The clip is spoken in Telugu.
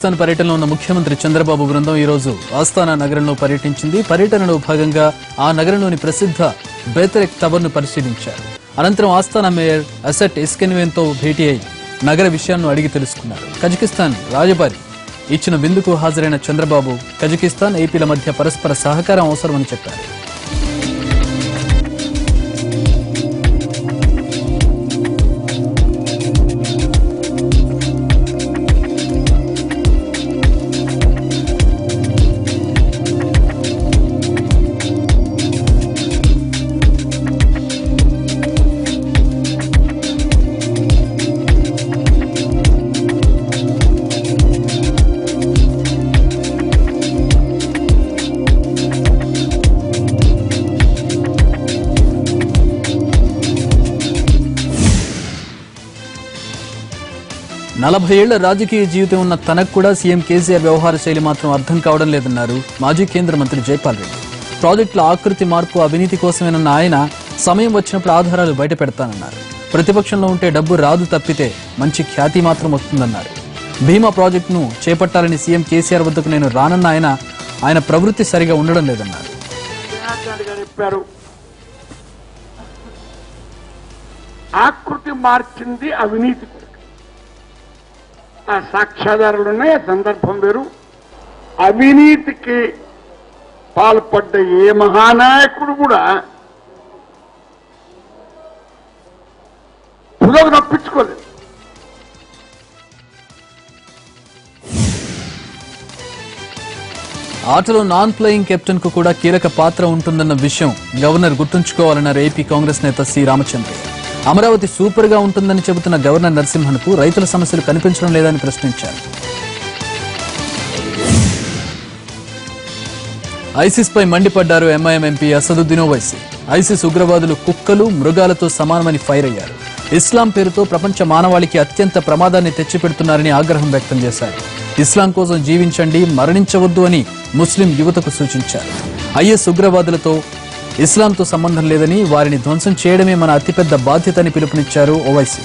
రాజస్థాన్ పర్యటనలో ఉన్న ముఖ్యమంత్రి చంద్రబాబు బృందం ఈ రోజు ఆస్థానా నగరంలో పర్యటించింది. పర్యటనలో భాగంగా ఆ నగరంలోని ప్రసిద్ధ బేతరెక్ టవర్ను పరిశీలించారు. అనంతరం ఆస్థానా మేయర్ అసెట్ ఇస్కెన్వేన్తో భేటీ అయి నగర విషయాలను అడిగి తెలుసుకున్నారు. కజకిస్తాన్ రాయబారి ఇచ్చిన విందుకు హాజరైన చంద్రబాబు కజకిస్తాన్, ఏపీల మధ్య పరస్పర సహకారం అవసరమని చెప్పారు. నలభై ఏళ్ల రాజకీయ జీవితం ఉన్న తనకు కూడా సీఎం కేసీఆర్ వ్యవహార శైలి మాత్రం అర్థం కావడం లేదన్నారు మాజీ కేంద్ర మంత్రి జైపాల్ రెడ్డి. ప్రాజెక్టుల ఆకృతి మార్పు అవినీతి కోసమేనన్న ఆయన సమయం వచ్చినప్పుడు ఆధారాలు బయట పెడతానన్నారు. ప్రతిపక్షంలో ఉంటే డబ్బు రాదు తప్పితే మంచి ఖ్యాతి మాత్రం వస్తుందన్నారు. భీమా ప్రాజెక్టును చేపట్టాలని సీఎం కేసీఆర్ వద్దకు నేను రానన్న ఆయన ప్రవృత్తి సరిగా ఉండడం లేదన్నారు. ఆకృతి మార్చింది అవినీతి. ఆ సాక్ష్యాధారాలు ఉన్నాయి. ఆ సందర్భం వేరు. అవినీతికి పాల్పడ్డ ఏ మహానాయకుడు కూడా పులోకి తప్పించుకోలేదు. ఆటలో నాన్ ప్లేయింగ్ కెప్టెన్ కు కూడా కీలక పాత్ర ఉంటుందన్న విషయం గవర్నర్ గుర్తుంచుకోవాలన్నారు ఏపీ కాంగ్రెస్ నేత సి రామచంద్రయ్య. అమరావతి సూపర్ గా ఉంటుందని చెబుతున్న గవర్నర్ నరసింహన్కు రైతుల సమస్యలు కనిపించడం లేదని ప్రశ్నించారు. ఐసిస్ పై మండిపడ్డారు MIM MP Asaduddin Owaisi. ISIS ఉగ్రవాదులు కుక్కలు, మృగాలతో సమానమని ఫైర్ అయ్యారు. ఇస్లాం పేరుతో ప్రపంచ మానవాళికి అత్యంత ప్రమాదాన్ని తెచ్చిపెడుతున్నారని ఆగ్రహం వ్యక్తం చేశారు. ఇస్లాం కోసం జీవించండి, మరణించవద్దు అని ముస్లిం యువతకు సూచించారు. ఐఎస్ ఉగ్రవాదులతో ఇస్లాంతో సంబంధం లేదని, వారిని ధ్వంసం చేయడమే మన అతిపెద్ద బాధ్యత అని పిలుపునిచ్చారు ఓవైసీ.